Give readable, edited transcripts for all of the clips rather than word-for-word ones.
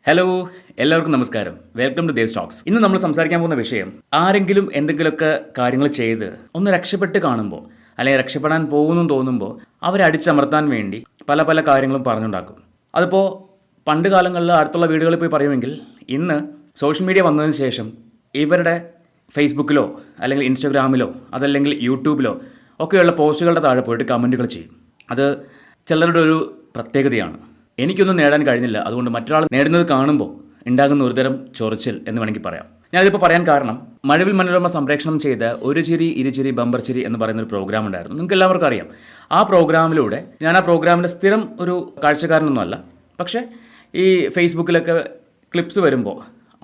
Hello എല്ലാവർക്കും നമസ്കാരം. Welcome to Dev stocks. ഇന്ന് നമ്മൾ സംസാരിക്കാൻ പോകുന്ന വിഷയം, ആരെങ്കിലും എന്തെങ്കിലുമൊക്കെ കാര്യങ്ങൾ ചെയ്ത് ഒന്ന് രക്ഷപ്പെട്ട് കാണുമ്പോൾ അല്ലെങ്കിൽ രക്ഷപ്പെടാൻ പോകുന്നു തോന്നുമ്പോൾ അവരെ അടിച്ചമർത്താൻ വേണ്ടി പല പല കാര്യങ്ങളും പറഞ്ഞുണ്ടാക്കും. അതിപ്പോൾ പണ്ട് കാലങ്ങളിൽ അടുത്തുള്ള വീടുകളിൽ പോയി പറയുമെങ്കിൽ, ഇന്ന് സോഷ്യൽ മീഡിയ വന്നതിന് ശേഷം ഇവരുടെ ഫേസ്ബുക്കിലോ അല്ലെങ്കിൽ ഇൻസ്റ്റാഗ്രാമിലോ അതല്ലെങ്കിൽ യൂട്യൂബിലോ ഒക്കെയുള്ള പോസ്റ്റുകളുടെ താഴെ പോയിട്ട് കമൻറ്റുകൾ ചെയ്യും. അത് ചിലരുടെ ഒരു പ്രത്യേകതയാണ്. എനിക്കൊന്നും നേടാൻ കഴിഞ്ഞില്ല, അതുകൊണ്ട് മറ്റൊരാൾ നേടുന്നത് കാണുമ്പോൾ ഉണ്ടാകുന്ന ഒരുതരം ചൊറിച്ചിൽ എന്ന് വേണമെങ്കിൽ പറയാം. ഞാനിതിപ്പോൾ പറയാൻ കാരണം, മഴവിൽ മനോരമ സംപ്രേഷണം ചെയ്ത ഒരു ചിരി ഇരുചിരി ബമ്പർ ചിരി എന്ന് പറയുന്നൊരു പ്രോഗ്രാം ഉണ്ടായിരുന്നു. നിങ്ങൾക്ക് എല്ലാവർക്കും അറിയാം. ആ പ്രോഗ്രാമിലൂടെ ഞാൻ ആ പ്രോഗ്രാമിൻ്റെ സ്ഥിരം ഒരു കാഴ്ചക്കാരനൊന്നുമല്ല, പക്ഷേ ഈ ഫേസ്ബുക്കിലൊക്കെ ക്ലിപ്സ് വരുമ്പോൾ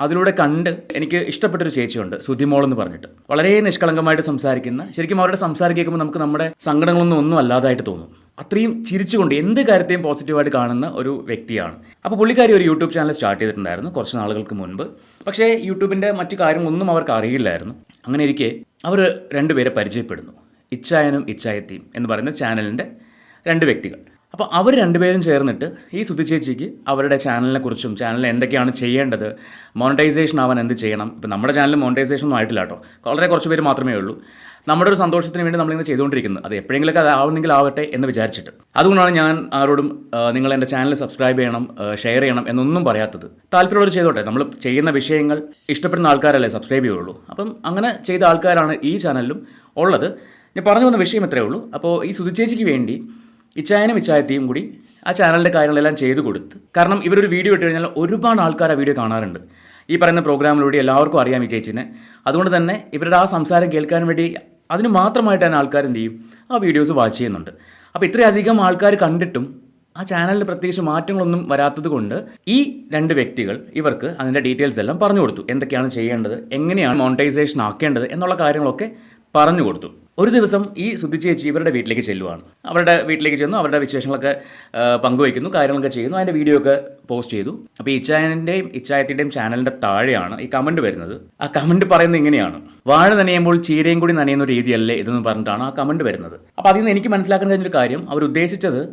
അതിലൂടെ കണ്ട് എനിക്ക് ഇഷ്ടപ്പെട്ടൊരു ചേച്ചിയുണ്ട്, സുധിമോൾ എന്ന് പറഞ്ഞിട്ട്. വളരെ നിഷ്കളങ്കമായിട്ട് സംസാരിക്കുന്ന, ശരിക്കും അവരുടെ സംസാരം കേൾക്കുമ്പോൾ നമുക്ക് നമ്മുടെ സങ്കടങ്ങളൊന്നും അല്ലാതായിട്ട് തോന്നും. അത്രയും ചിരിച്ചുകൊണ്ട് എന്ത് കാര്യത്തെയും പോസിറ്റീവായിട്ട് കാണുന്ന ഒരു വ്യക്തിയാണ്. അപ്പോൾ പുള്ളിക്കാരി ഒരു യൂട്യൂബ് ചാനൽ സ്റ്റാർട്ട് ചെയ്തിട്ടുണ്ടായിരുന്നു കുറച്ച് നാളുകൾക്ക് മുൻപ്. പക്ഷേ യൂട്യൂബിൻ്റെ മറ്റു കാര്യങ്ങളൊന്നും അവർക്ക് അറിയില്ലായിരുന്നു. അങ്ങനെ ഇരിക്കെ അവർ രണ്ടുപേരെ പരിചയപ്പെടുന്നു, ഇച്ചായനും ഇച്ചായത്തിയും എന്ന് പറയുന്ന ചാനലിൻ്റെ രണ്ട് വ്യക്തികൾ. അപ്പോൾ അവർ രണ്ടുപേരും ചേർന്നിട്ട് ഈ സുധി ചേച്ചിക്ക് അവരുടെ ചാനലിനെ കുറിച്ചും ചാനലിൽ എന്തൊക്കെയാണ് ചെയ്യേണ്ടത്, മോണിറ്റൈസേഷൻ ആവാൻ എന്ത് ചെയ്യണം. ഇപ്പോൾ നമ്മുടെ ചാനൽ മോണിറ്റൈസേഷൻ ഒന്നും ആയിട്ടില്ല കേട്ടോ, വളരെ കുറച്ച് പേര് മാത്രമേ ഉള്ളൂ. നമ്മുടെ ഒരു സന്തോഷത്തിന് വേണ്ടി നമ്മളിങ്ങനെ ചെയ്തുകൊണ്ടിരിക്കുന്നത്, അത് എപ്പോഴെങ്കിലൊക്കെ അത് ആവുന്നെങ്കിൽ ആവട്ടെ എന്ന് വിചാരിച്ചിട്ട്. അതുകൊണ്ടാണ് ഞാൻ ആരോടും നിങ്ങൾ എൻ്റെ ചാനൽ സബ്സ്ക്രൈബ് ചെയ്യണം, ഷെയർ ചെയ്യണം എന്നൊന്നും പറയാത്തത്. താല്പര്യമുള്ളവർ ചെയ്തോട്ടെ, നമ്മൾ ചെയ്യുന്ന വിഷയങ്ങൾ ഇഷ്ടപ്പെടുന്ന ആൾക്കാരല്ലേ സബ്സ്ക്രൈബ് ചെയ്യുള്ളൂ. അപ്പം അങ്ങനെ ചെയ്ത ആൾക്കാരാണ് ഈ ചാനലിലും ഉള്ളത്. ഞാൻ പറഞ്ഞു വന്ന വിഷയം ഇത്രയേ ഉള്ളൂ. അപ്പോൾ ഈ സുധി ചേച്ചിക്ക് വേണ്ടി ഇച്ചായനും ഇച്ചായത്തിയും കൂടി ആ ചാനലിൻ്റെ കാര്യങ്ങളെല്ലാം ചെയ്തു കൊടുത്ത്, കാരണം ഇവരൊരു വീഡിയോ ഇട്ട് കഴിഞ്ഞാൽ ഒരുപാട് ആൾക്കാർ ആ വീഡിയോ കാണാറുണ്ട്. ഈ പറയുന്ന പ്രോഗ്രാമിലൂടെ എല്ലാവർക്കും അറിയാം ഈ ചേച്ചിനെ. അതുകൊണ്ട് തന്നെ ഇവരുടെ ആ സംസാരം കേൾക്കാൻ വേണ്ടി അതിന് മാത്രമായിട്ട് തന്നെ ആൾക്കാർ എന്ത് ചെയ്യും, ആ വീഡിയോസ് വാച്ച് ചെയ്യുന്നുണ്ട്. അപ്പോൾ ഇത്രയധികം ആൾക്കാർ കണ്ടിട്ടും ആ ചാനലിൽ പ്രത്യേകിച്ച് മാറ്റങ്ങളൊന്നും വരാത്തത് കൊണ്ട് ഈ രണ്ട് വ്യക്തികൾ ഇവർക്ക് അതിൻ്റെ ഡീറ്റെയിൽസ് എല്ലാം പറഞ്ഞു കൊടുത്തു. എന്തൊക്കെയാണ് ചെയ്യേണ്ടത്, എങ്ങനെയാണ് മോണിറ്റൈസേഷൻ ആക്കേണ്ടത് എന്നുള്ള കാര്യങ്ങളൊക്കെ പറഞ്ഞു കൊടുത്തു. ഒരു ദിവസം ഈ സുധി ചേച്ചി ഇവരുടെ വീട്ടിലേക്ക് ചെല്ലുവാണ്. അവരുടെ വീട്ടിലേക്ക് ചെന്നു, അവരുടെ വിശേഷങ്ങളൊക്കെ പങ്കുവയ്ക്കുന്നു, കാര്യങ്ങളൊക്കെ ചെയ്യുന്നു, അതിൻ്റെ വീഡിയോ ഒക്കെ പോസ്റ്റ് ചെയ്തു. അപ്പോൾ ഇച്ചായൻ്റെയും ഇച്ചായത്തിൻ്റെയും ചാനലിൻ്റെ താഴെയാണ് ഈ കമൻറ്റ് വരുന്നത്. ആ കമൻറ്റ് പറയുന്നത് ഇങ്ങനെയാണ്: വാഴ നനയുമ്പോൾ ചീരയും കൂടി നനയുന്ന രീതിയല്ലേ ഇതെന്ന് പറഞ്ഞിട്ടാണ് ആ കമൻറ്റ് വരുന്നത്. അപ്പോൾ അതിൽ നിന്ന് എനിക്ക് മനസ്സിലാക്കാൻ കഴിഞ്ഞൊരു കാര്യം, അവർ ഉദ്ദേശിച്ചത്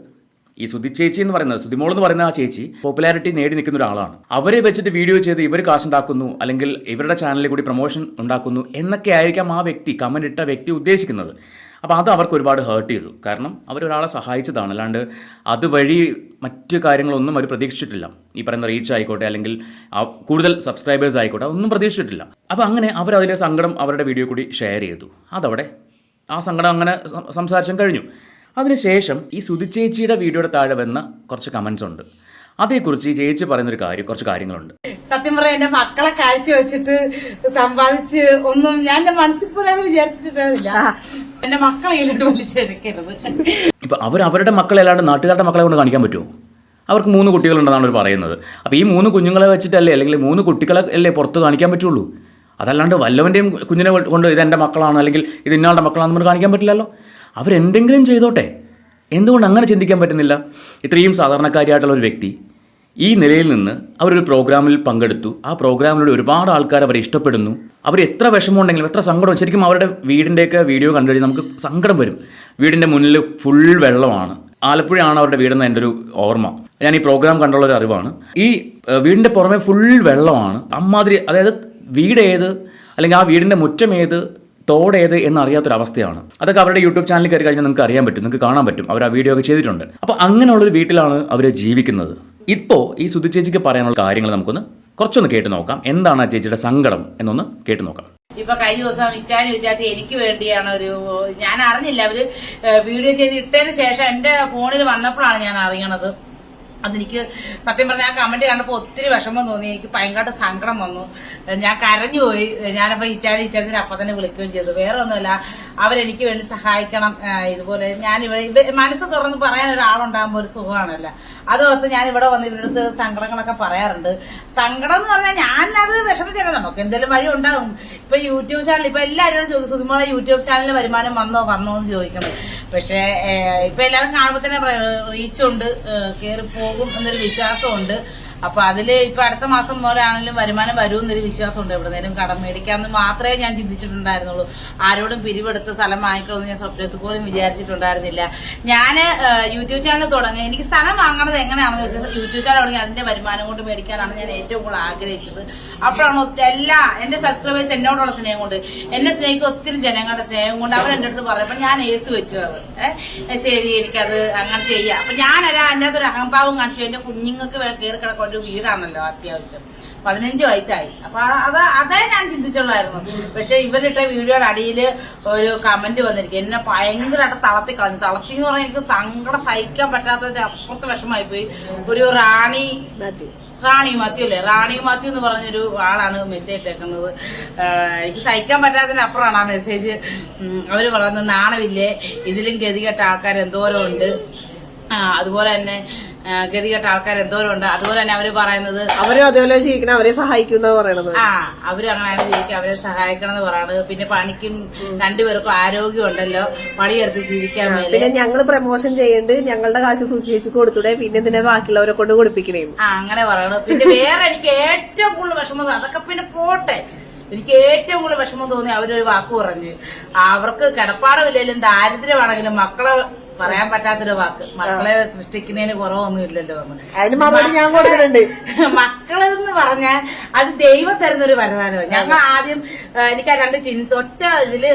ഈ സുധി ചേച്ചി എന്ന് പറയുന്നത്, സുധിമോൾ എന്ന് പറയുന്ന ആ ചേച്ചി പോപ്പുലാരിറ്റി നേടി നിൽക്കുന്ന ഒരാളാണ്. അവരെ വെച്ചിട്ട് വീഡിയോ ചെയ്ത് ഇവർ കാശുണ്ടാക്കുന്നു, അല്ലെങ്കിൽ ഇവരുടെ ചാനലിൽ കൂടി പ്രൊമോഷൻ ഉണ്ടാക്കുന്നു എന്നൊക്കെ ആയിരിക്കാം ആ വ്യക്തി, കമൻ്റ് ഇട്ട വ്യക്തി ഉദ്ദേശിക്കുന്നത്. അപ്പോൾ അത് അവർക്ക് ഒരുപാട് ഹേർട്ട് ചെയ്തു. കാരണം അവരൊരാളെ സഹായിച്ചതാണ്, അല്ലാണ്ട് അതുവഴി മറ്റു കാര്യങ്ങളൊന്നും അവർ പ്രതീക്ഷിച്ചിട്ടില്ല. ഈ പറയുന്ന റീച്ച് ആയിക്കോട്ടെ, അല്ലെങ്കിൽ കൂടുതൽ സബ്സ്ക്രൈബേഴ്സ് ആയിക്കോട്ടെ, ഒന്നും പ്രതീക്ഷിച്ചിട്ടില്ല. അപ്പോൾ അങ്ങനെ അവരതിലെ സങ്കടം അവരുടെ വീഡിയോ കൂടി ഷെയർ ചെയ്തു. അതവിടെ ആ സങ്കടം അങ്ങനെ സംസാരിച്ചും കഴിഞ്ഞു. അതിനുശേഷം ഈ സുധി ചേച്ചിയുടെ വീഡിയോയുടെ താഴെ വന്ന കുറച്ച് കമൻസ് ഉണ്ട്. അതേക്കുറിച്ച് ഈ ചേച്ചി പറയുന്നൊരു കുറച്ച് കാര്യങ്ങളുണ്ട്. സത്യം പറയാം, എന്റെ മക്കളെ കാഴ്ച വെച്ചിട്ട് സമ്പാദിച്ച് ഒന്നും ഞാൻ എന്റെ മനസ്സിൽ പോലും വിചാരിച്ചിട്ടില്ല. എന്റെ മക്കളെ ഇതിലോട്ട് വലിച്ചെടുക്കരുത്. ഇപ്പൊ അവരുടെ മക്കളല്ലാണ്ട് നാട്ടുകാരുടെ മക്കളെ കൊണ്ട് കാണിക്കാൻ പറ്റുമോ? അവർക്ക് 3 കുട്ടികളുണ്ടെന്നാണ് അവർ പറയുന്നത്. അപ്പോൾ ഈ 3 കുഞ്ഞുങ്ങളെ വെച്ചിട്ടല്ലേ, അല്ലെങ്കിൽ 3 കുട്ടികളെ അല്ലേ പുറത്ത് കാണിക്കാൻ പറ്റുള്ളൂ. അതല്ലാണ്ട് വല്ലവൻ്റെയും കുഞ്ഞിനെ കൊണ്ട് ഇതെൻ്റെ മക്കളാണ് അല്ലെങ്കിൽ ഇത് ഇന്നാളുടെ മക്കളാണെന്ന് നമുക്ക് കാണിക്കാൻ പറ്റില്ലല്ലോ. അവരെന്തെങ്കിലും ചെയ്തോട്ടെ. എന്തുകൊണ്ട് അങ്ങനെ ചിന്തിക്കാൻ പറ്റുന്നില്ല? ഇത്രയും സാധാരണക്കാരിയായിട്ടുള്ള ഒരു വ്യക്തി ഈ നിലയിൽ നിന്ന് അവരൊരു പ്രോഗ്രാമിൽ പങ്കെടുത്തു. ആ പ്രോഗ്രാമിലൂടെ ഒരുപാട് ആൾക്കാർ അവരെ ഇഷ്ടപ്പെടുന്നു. അവർ എത്ര വിഷമമുണ്ടെങ്കിലും എത്ര സങ്കടം, ശരിക്കും അവരുടെ വീടിൻ്റെയൊക്കെ വീഡിയോ കണ്ടു കഴിഞ്ഞാൽ നമുക്ക് സങ്കടം വരും. വീടിൻ്റെ മുന്നിൽ ഫുൾ വെള്ളമാണ്. ആലപ്പുഴയാണ് അവരുടെ വീടെന്ന് എൻ്റെ ഒരു ഓർമ്മ. ഞാൻ ഈ പ്രോഗ്രാം കണ്ടുള്ളൊരു അറിവാണ്. ഈ വീടിൻ്റെ പുറമെ ഫുൾ വെള്ളമാണ്. അമ്മാതിരി, അതായത് വീട് ഏത് അല്ലെങ്കിൽ ആ വീടിൻ്റെ മുറ്റം ഏത്, തോടേത് എന്നറിയാത്തൊരവസ്ഥയാണ്. അതൊക്കെ അവരുടെ യൂട്യൂബ് ചാനലിൽ കയറി കഴിഞ്ഞാൽ നിങ്ങൾക്ക് അറിയാൻ പറ്റും, നിങ്ങൾക്ക് കാണാൻ പറ്റും. അവർ ആ വീഡിയോ ഒക്കെ ചെയ്തിട്ടുണ്ട്. അപ്പോൾ അങ്ങനെയുള്ളൊരു വീട്ടിലാണ് അവർ ജീവിക്കുന്നത്. ഇപ്പോൾ ഈ സുധി ചേച്ചിക്ക് പറയാനുള്ള കാര്യങ്ങൾ നമുക്കൊന്ന് കുറച്ചൊന്ന് കേട്ട് നോക്കാം. എന്താണ് ആ ചേച്ചിയുടെ സങ്കടം എന്നൊന്ന് കേട്ട് നോക്കാം. ഇപ്പൊ കഴിഞ്ഞ ദിവസം വിചാരിച്ചാൽ എനിക്ക് വേണ്ടിയാണ് ഞാൻ അറിഞ്ഞില്ല, അവര് വീഡിയോ ചെയ്ത് ഇട്ടതിന് ശേഷം എന്റെ ഫോണിൽ വന്നപ്പോഴാണ് ഞാൻ അറിയണത്. അതെനിക്ക് സത്യം പറഞ്ഞാൽ ആ കമന്റ് കണ്ടപ്പോൾ ഒത്തിരി വിഷമം തോന്നി, എനിക്ക് ഭയങ്കര സങ്കടം വന്നു. ഞാൻ കരഞ്ഞുപോയി. ഞാനപ്പോ ഇച്ചാതിന് അപ്പൊ തന്നെ വിളിക്കുകയും ചെയ്തു. വേറെ ഒന്നുമല്ല, അവരെനിക്ക് വേണ്ടി സഹായിക്കണം. ഇതുപോലെ ഞാനിവിടെ മനസ്സ് തുറന്ന് പറയാൻ ഒരാളുണ്ടാകുമ്പോൾ ഒരു സുഖമാണല്ലോ. അതോർത്ത് ഞാൻ ഇവിടെ വന്ന് ഇവരുടെ അടുത്ത് സങ്കടങ്ങളൊക്കെ പറയാറുണ്ട്. സങ്കടം എന്ന് പറഞ്ഞാൽ ഞാനത് വിഷമിച്ചില്ല, നമുക്ക് എന്തെങ്കിലും വഴി ഉണ്ടാകും. ഇപ്പൊ യൂട്യൂബ് ചാനൽ ഇപ്പൊ എല്ലാവരും ചോദിക്കും, സുധിമോളെ യൂട്യൂബ് ചാനലിൽ വരുമാനം വന്നോ എന്ന് ചോദിക്കണം. പക്ഷെ ഇപ്പൊ എല്ലാവരും കാണുമ്പോൾ തന്നെ റീച്ചുണ്ട്, കയറി പോകും എന്നൊരു വിശ്വാസമുണ്ട്. അപ്പൊ അതില് ഇപ്പൊ അടുത്ത മാസം പോലെയാണെങ്കിലും വരുമാനം വരുമെന്നൊരു വിശ്വാസമുണ്ട്. എവിടെ നേരം കടം മേടിക്കാമെന്ന് മാത്രമേ ഞാൻ ചിന്തിച്ചിട്ടുണ്ടായിരുന്നുള്ളൂ. ആരോടും പിരിവെടുത്ത് സ്ഥലം വാങ്ങിക്കണമെന്ന് ഞാൻ സ്വപ്നത്തിൽ പോലും വിചാരിച്ചിട്ടുണ്ടായിരുന്നില്ല. ഞാൻ യൂട്യൂബ് ചാനൽ തുടങ്ങി. എനിക്ക് സ്ഥലം വാങ്ങണത് എങ്ങനെയാണെന്ന് വെച്ചാൽ യൂട്യൂബ് ചാനൽ തുടങ്ങി അതിന്റെ വരുമാനം കൊണ്ട് മേടിക്കാനാണ് ഞാൻ ഏറ്റവും കൂടുതൽ ആഗ്രഹിച്ചത്. അപ്പോഴാണ് എല്ലാ എന്റെ സബ്സ്ക്രൈബേഴ്സ് എന്നോടുള്ള സ്നേഹം കൊണ്ട്, എന്നെ സ്നേഹിക്കുന്ന ഒത്തിരി ജനങ്ങളുടെ സ്നേഹം കൊണ്ട് അവരെന്റെ അടുത്ത് പറഞ്ഞപ്പോ ഞാൻ ഏസ് വെച്ചു. ശരി, എനിക്കത് അങ്ങനെ ചെയ്യാം. അപ്പൊ ഞാനല്ല അതിൻ്റെ അകത്തൊരു അഹംഭാവം കാണിച്ചു. എന്റെ കുഞ്ഞുങ്ങൾക്ക് കയറി കിടക്കുന്ന ഒരു വീടാണല്ലോ അത്യാവശ്യം. 15 വയസ്സായി. അപ്പൊ അതേ ഞാൻ ചിന്തിച്ചുള്ളായിരുന്നു. പക്ഷെ ഇവരിട്ട വീഡിയോയുടെ അടിയിൽ ഒരു കമന്റ് വന്നിരിക്കും. എന്നെ ഭയങ്കരമായിട്ട് തളർത്തി കളഞ്ഞു. തളർത്തി എന്ന് പറഞ്ഞാൽ എനിക്ക് സങ്കടം സഹിക്കാൻ പറ്റാത്തതിന്റെ അപ്പുറത്ത് വിഷമായി പോയി. ഒരു റാണി മാത്യു അല്ലേ, റാണി മാത്യു എന്ന് പറഞ്ഞൊരു ആളാണ് മെസ്സേജ് ഇട്ടേക്കുന്നത്. എനിക്ക് സഹിക്കാൻ പറ്റാത്തതിന് അപ്പുറമാണ് ആ മെസ്സേജ്. അവര് പറയുന്നത് നാണമില്ലേ, ഇതിലും ഗതികെട്ട ആൾക്കാർ എന്തോരം ഉണ്ട്, അതുപോലെ തന്നെ ഗതികെട്ട ആൾക്കാർ എന്തോരം ഉണ്ട്. അതുപോലെ തന്നെ അവര് പറയുന്നത് അവരും അതേപോലെ ജീവിക്കണം, അവരെ സഹായിക്കുന്ന പറയണത്. അവര് അങ്ങനെ ജീവിക്കുക, അവരെ സഹായിക്കണം എന്ന് പറയുന്നത്. പിന്നെ പണിക്കും രണ്ടുപേർക്കും ആരോഗ്യം ഉണ്ടല്ലോ, പണിയെടുത്ത് ജീവിക്കാൻ വേണ്ടി. പിന്നെ ഞങ്ങള് പ്രമോഷൻ ചെയ്യേണ്ട, ഞങ്ങളുടെ കാശ് സൂക്ഷിച്ച് കൊടുത്തൂടെ, പിന്നെ ഇതിനെ ബാക്കിയുള്ളവരെ കൊണ്ട് കൊടുപ്പിക്കണേ അങ്ങനെ പറയണത്. പിന്നെ വേറെ എനിക്ക് ഏറ്റവും കൂടുതൽ വിഷമം, അതൊക്കെ പിന്നെ പോട്ടെ, എനിക്ക് ഏറ്റവും കൂടുതൽ വിഷമം തോന്നി അവരൊരു വാക്ക് പറഞ്ഞ്, അവർക്ക് കിടപ്പാടമില്ലെങ്കിലും ദാരിദ്ര്യമാണെങ്കിലും മക്കളെ പറയാൻ പറ്റാത്തൊരു വാക്ക്, മക്കളെ സൃഷ്ടിക്കുന്നതിന് കുറവൊന്നും ഇല്ലല്ലോ. മക്കളെന്ന് പറഞ്ഞാൽ അത് ദൈവം തരുന്നൊരു വരദാനമാണ്. ഞങ്ങൾ ആദ്യം എനിക്ക് ആ 2 ടിൻസ് ഒറ്റ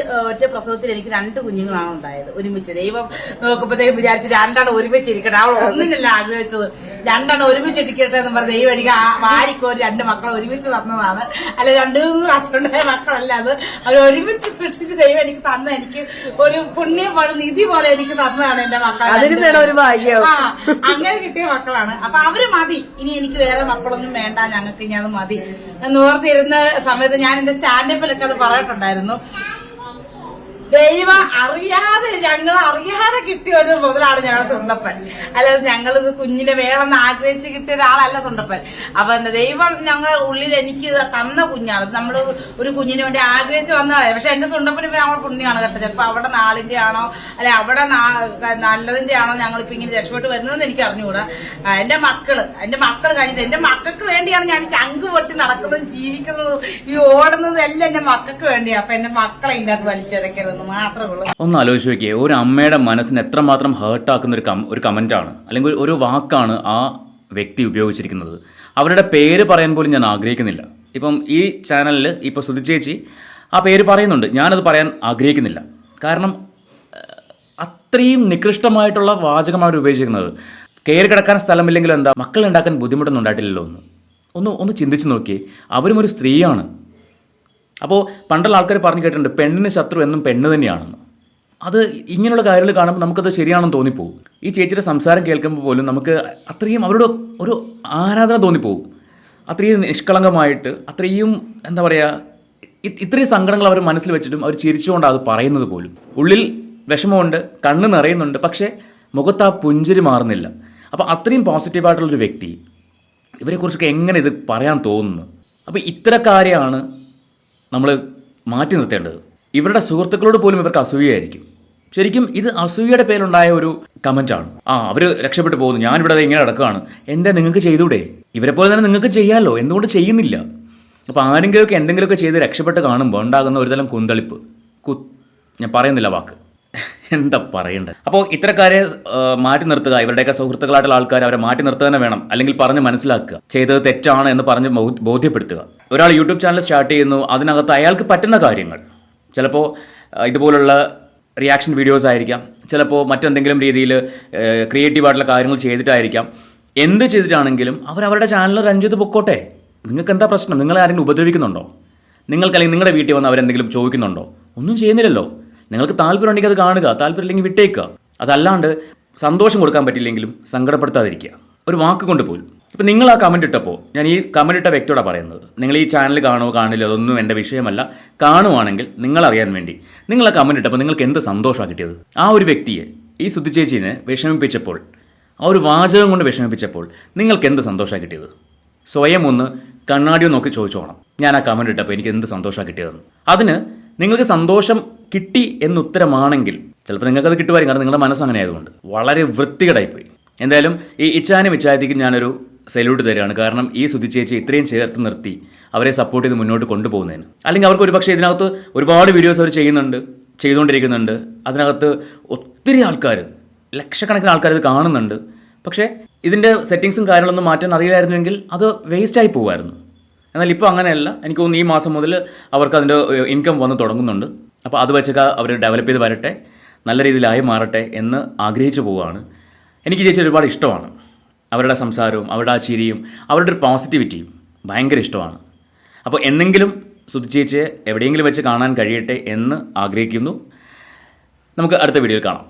പ്രസവത്തിൽ എനിക്ക് 2 കുഞ്ഞുങ്ങളാണ് ഉണ്ടായത് ഒരുമിച്ച്. ദൈവം നോക്കുമ്പോഴത്തേക്കും വിചാരിച്ചു 2 ഒരുമിച്ചിരിക്കട്ടെ. അവൾ ഒന്നിനല്ല ആഗ്രഹിച്ചത്, 2 ഒരുമിച്ചിരിക്കട്ടെ എന്ന് പറഞ്ഞ ദൈവം എനിക്ക് വാരിക്കോരി 2 മക്കളെ ഒരുമിച്ച് തന്നതാണ്. അല്ല 2 അച്ഛനുണ്ടായ മക്കളല്ല, അത് ഒരുമിച്ച് സൃഷ്ടിച്ച് ദൈവം എനിക്ക് തന്ന, എനിക്ക് ഒരു പുണ്യം പോലെ നിധി പോലെ എനിക്ക് തന്നതാണ് എന്റെ മക്കൾ. അങ്ങനെ കിട്ടിയ മക്കളാണ്. അപ്പൊ അവര് മതി, ഇനി എനിക്ക് വേറെ മക്കളൊന്നും വേണ്ട, ഞങ്ങൾക്ക് ഇനി അത് മതി എന്ന് ഓർത്തിരുന്ന സമയത്ത് ഞാൻ എന്റെ സ്റ്റാൻഡപ്പിലൊക്കെ അത് പറഞ്ഞിട്ടുണ്ടായിരുന്നു. ദൈവം ഞങ്ങൾ അറിയാതെ കിട്ടിയ ഒരു മുതലാണ് ഞങ്ങളുടെ സുണ്ടപ്പൻ. അല്ലാതെ ഞങ്ങളിത് കുഞ്ഞിനെ വേണമെന്ന് ആഗ്രഹിച്ച് കിട്ടിയ ഒരാളല്ല സുണ്ടപ്പൻ. അപ്പൊ എന്താ, ദൈവം ഞങ്ങളുടെ ഉള്ളിൽ എനിക്ക് തന്ന കുഞ്ഞാണ്. നമ്മള് ഒരു കുഞ്ഞിന് വേണ്ടി ആഗ്രഹിച്ച് വന്നതാണ്. പക്ഷെ എന്റെ സുണ്ടപ്പന് ഇപ്പൊ നമ്മൾ പുണ്യമാണ് കേട്ടോ. ചിലപ്പോ അവിടെ നാളിന്റെ ആണോ അല്ലെ അവിടെ നല്ലതിന്റെ ആണോ ഞങ്ങളിപ്പോ ഇങ്ങനെ രക്ഷപ്പെട്ട് വരുന്നതെന്ന് എനിക്ക് അറിഞ്ഞുകൂടാ. എന്റെ മക്കൾ കഴിഞ്ഞിട്ട് എന്റെ മക്കൾക്ക് വേണ്ടിയാണ് ഞാൻ ചങ്ക് പൊട്ടി നടക്കുന്നതും ജീവിക്കുന്നതും ഈ ഓടുന്നതും എല്ലാം എന്റെ മക്കൾക്ക് വേണ്ടിയാണ്. അപ്പൊ എന്റെ മക്കളെ ഇതിന്റെ അകത്ത് വലിച്ചെടുക്കരുത്. ഒന്ന് ആലോചിച്ച് നോക്കിയേ, ഒരു അമ്മയുടെ മനസ്സിന് എത്രമാത്രം ഹേർട്ടാക്കുന്ന ഒരു കമന്റാണ് അല്ലെങ്കിൽ ഒരു വാക്കാണ് ആ വ്യക്തി ഉപയോഗിച്ചിരിക്കുന്നത്. അവരുടെ പേര് പറയാൻ പോലും ഞാൻ ആഗ്രഹിക്കുന്നില്ല. ഇപ്പം ഈ ചാനലിൽ ഇപ്പോൾ സുധി ചേച്ചി ആ പേര് പറയുന്നുണ്ട്, ഞാനത് പറയാൻ ആഗ്രഹിക്കുന്നില്ല. കാരണം അത്രയും നികൃഷ്ടമായിട്ടുള്ള വാചകമാണ് അവർ ഉപയോഗിച്ചിരിക്കുന്നത്. കയറി കിടക്കാൻ സ്ഥലമില്ലെങ്കിലും എന്താ, മക്കൾ ഉണ്ടാക്കാൻ ബുദ്ധിമുട്ടൊന്നും ഉണ്ടായിട്ടില്ലല്ലോ. ഒന്ന് ചിന്തിച്ച് നോക്കിയേ, അവരും ഒരു സ്ത്രീയാണ്. അപ്പോൾ പണ്ടുള്ള ആൾക്കാർ പറഞ്ഞു കേട്ടിട്ടുണ്ട്, പെണ്ണിന് ശത്രു എന്നും പെണ്ണ് തന്നെയാണെന്ന്. അത് ഇങ്ങനെയുള്ള കാര്യങ്ങൾ കാണുമ്പോൾ നമുക്കത് ശരിയാണെന്ന് തോന്നിപ്പോകും. ഈ ചേച്ചിയുടെ സംസാരം കേൾക്കുമ്പോൾ പോലും നമുക്ക് അത്രയും അവരോട് ഒരു ആരാധന തോന്നിപ്പോകും. അത്രയും നിഷ്കളങ്കമായിട്ട്, അത്രയും എന്താ പറയുക, ഇത്രയും സങ്കടങ്ങൾ അവർ മനസ്സിൽ വെച്ചിട്ടും അവർ ചിരിച്ചുകൊണ്ടാണ് അത് പറയുന്നത് പോലും. ഉള്ളിൽ വിഷമമുണ്ട്, കണ്ണ് നിറയുന്നുണ്ട്, പക്ഷേ മുഖത്ത് ആ പുഞ്ചിരി മാറുന്നില്ല. അപ്പോൾ അത്രയും പോസിറ്റീവായിട്ടുള്ളൊരു വ്യക്തി, ഇവരെക്കുറിച്ചൊക്കെ എങ്ങനെ ഇത് പറയാൻ തോന്നുന്നു? അപ്പോൾ ഇത്തരക്കാരെയാണ് നമ്മൾ മാറ്റി നിർത്തേണ്ടത്. ഇവരുടെ സുഹൃത്തുക്കളോട് പോലും ഇവർക്ക് അസൂയയായിരിക്കും. ശരിക്കും ഇത് അസൂയയുടെ പേരുണ്ടായ ഒരു കമൻറ്റാണ്. അവർ രക്ഷപ്പെട്ടു പോകുന്നു, ഞാനിവിടെ ഇങ്ങനെ നടക്കുകയാണ്, എന്താ നിങ്ങൾക്ക് ചെയ്തൂടെ? ഇവരെ പോലെ തന്നെ നിങ്ങൾക്ക് ചെയ്യാമല്ലോ, എന്തുകൊണ്ട് ചെയ്യുന്നില്ല? അപ്പോൾ ആരെങ്കിലുമൊക്കെ എന്തെങ്കിലുമൊക്കെ ചെയ്ത് രക്ഷപ്പെട്ട് കാണുമ്പോൾ ഉണ്ടാകുന്ന ഒരുതരം കുന്തളിപ്പ്, ഞാൻ പറയുന്നില്ല വാക്ക്, എന്താ പറയേണ്ടത്? അപ്പോൾ ഇത്തരക്കാരെ മാറ്റി നിർത്തുക, ഇവരുടെയൊക്കെ സുഹൃത്തുക്കളായിട്ടുള്ള ആൾക്കാർ അവരെ മാറ്റി നിർത്തുക തന്നെ വേണം. അല്ലെങ്കിൽ പറഞ്ഞ് മനസ്സിലാക്കുക, ചെയ്തത് തെറ്റാണ് എന്ന് പറഞ്ഞ് ബോധ്യപ്പെടുത്തുക. ഒരാൾ യൂട്യൂബ് ചാനൽ സ്റ്റാർട്ട് ചെയ്യുന്നു, അതിനകത്ത് അയാൾക്ക് പറ്റുന്ന കാര്യങ്ങൾ, ചിലപ്പോൾ ഇതുപോലുള്ള റിയാക്ഷൻ വീഡിയോസ് ആയിരിക്കാം, ചിലപ്പോൾ മറ്റെന്തെങ്കിലും രീതിയിൽ ക്രിയേറ്റീവായിട്ടുള്ള കാര്യങ്ങൾ ചെയ്തിട്ടായിരിക്കാം. എന്ത് ചെയ്തിട്ടാണെങ്കിലും അവരുടെ ചാനൽ റൺ ചെയ്ത് പൊക്കോട്ടെ. നിങ്ങൾക്ക് എന്താ പ്രശ്നം? നിങ്ങളെ ആരെങ്കിലും ഉപദ്രവിക്കുന്നുണ്ടോ? അല്ലെങ്കിൽ നിങ്ങളുടെ വീട്ടിൽ വന്ന് അവരെന്തെങ്കിലും ചോദിക്കുന്നുണ്ടോ? ഒന്നും ചെയ്യുന്നില്ലല്ലോ. നിങ്ങൾക്ക് താല്പര്യം ഉണ്ടെങ്കിൽ അത് കാണുക, താല്പര്യമില്ലെങ്കിൽ വിട്ടേക്കുക. അതല്ലാണ്ട് സന്തോഷം കൊടുക്കാൻ പറ്റില്ലെങ്കിലും സങ്കടപ്പെടുത്താതിരിക്കുക, ഒരു വാക്ക് കൊണ്ട് പോലും. ഇപ്പം നിങ്ങൾ ആ കമൻറ്റ് ഇട്ടപ്പോൾ, ഞാൻ ഈ കമൻറ്റ് ഇട്ട വ്യക്തിയോടാണ് പറയുന്നത്, നിങ്ങൾ ഈ ചാനൽ കാണുമോ കാണില്ല അതൊന്നും എൻ്റെ വിഷയമല്ല. കാണുവാണെങ്കിൽ നിങ്ങളറിയാൻ വേണ്ടി നിങ്ങൾ ആ കമൻറ്റ് ഇട്ടപ്പോൾ നിങ്ങൾക്ക് എന്ത് സന്തോഷമാണ് കിട്ടിയത്? ആ ഒരു വ്യക്തിയെ, ഈ സുധി ചേച്ചീനെ വിഷമിപ്പിച്ചപ്പോൾ, ആ ഒരു വാചകം കൊണ്ട് വിഷമിപ്പിച്ചപ്പോൾ നിങ്ങൾക്ക് എന്ത് സന്തോഷമാണ് കിട്ടിയത്? സ്വയം ഒന്ന് കണ്ണാടിയോ നോക്കി ചോദിച്ചോണം, ഞാൻ ആ കമൻറ്റ് ഇട്ടപ്പോൾ എനിക്ക് എന്ത് സന്തോഷമാണ് കിട്ടിയതെന്ന്. അതിന് നിങ്ങൾക്ക് സന്തോഷം കിട്ടി എന്നുത്തരമാണെങ്കിൽ ചിലപ്പോൾ നിങ്ങൾക്കത് കിട്ടുമായിരിക്കും, കാരണം നിങ്ങളുടെ മനസ്സ് അങ്ങനെ ആയതുകൊണ്ട്. വളരെ വൃത്തികേടായിപ്പോയി. എന്തായാലും ഈ ഇച്ചാനും ഇച്ചായത്തിക്കും ഞാനൊരു സല്യൂട്ട് തരികയാണ്. കാരണം ഈ സുധി ചേച്ചി ഇത്രയും ചേർത്ത് നിർത്തി അവരെ സപ്പോർട്ട് ചെയ്ത് മുന്നോട്ട് കൊണ്ടുപോകുന്നതിന്. അല്ലെങ്കിൽ അവർക്ക് ഒരു പക്ഷേ ഇതിനകത്ത് ഒരുപാട് വീഡിയോസ് അവർ ചെയ്തുകൊണ്ടിരിക്കുന്നുണ്ട്. അതിനകത്ത് ഒത്തിരി ആൾക്കാർ, ലക്ഷക്കണക്കിന് ആൾക്കാർ ഇത് കാണുന്നുണ്ട്. പക്ഷേ ഇതിൻ്റെ സെറ്റിങ്സും കാര്യങ്ങളൊന്നും മാറ്റാൻ അറിയില്ലായിരുന്നുവെങ്കിൽ അത് വേസ്റ്റായി പോകുമായിരുന്നു. എന്നാൽ ഇപ്പോൾ അങ്ങനെയല്ല. എനിക്ക് തോന്നുന്നു ഈ മാസം മുതൽ അവർക്ക് അതിൻ്റെ ഇൻകം വന്ന് തുടങ്ങുന്നുണ്ട്. അപ്പോൾ അത് വെച്ചൊക്കെ അവർ ഡെവലപ്പ് ചെയ്ത് വരട്ടെ, നല്ല രീതിയിലായി മാറട്ടെ എന്ന് ആഗ്രഹിച്ചു പോവുകയാണ്. എനിക്ക് ചേച്ചി ഒരുപാട് ഇഷ്ടമാണ്. അവരുടെ സംസാരവും അവരുടെ ആ ചിരിയും അവരുടെ ഒരു പോസിറ്റിവിറ്റിയും ഭയങ്കര ഇഷ്ടമാണ്. അപ്പോൾ എന്നെങ്കിലും സുധി ചേച്ചിയെ എവിടെയെങ്കിലും വെച്ച് കാണാൻ കഴിയട്ടെ എന്ന് ആഗ്രഹിക്കുന്നു. നമുക്ക് അടുത്ത വീഡിയോയിൽ കാണാം.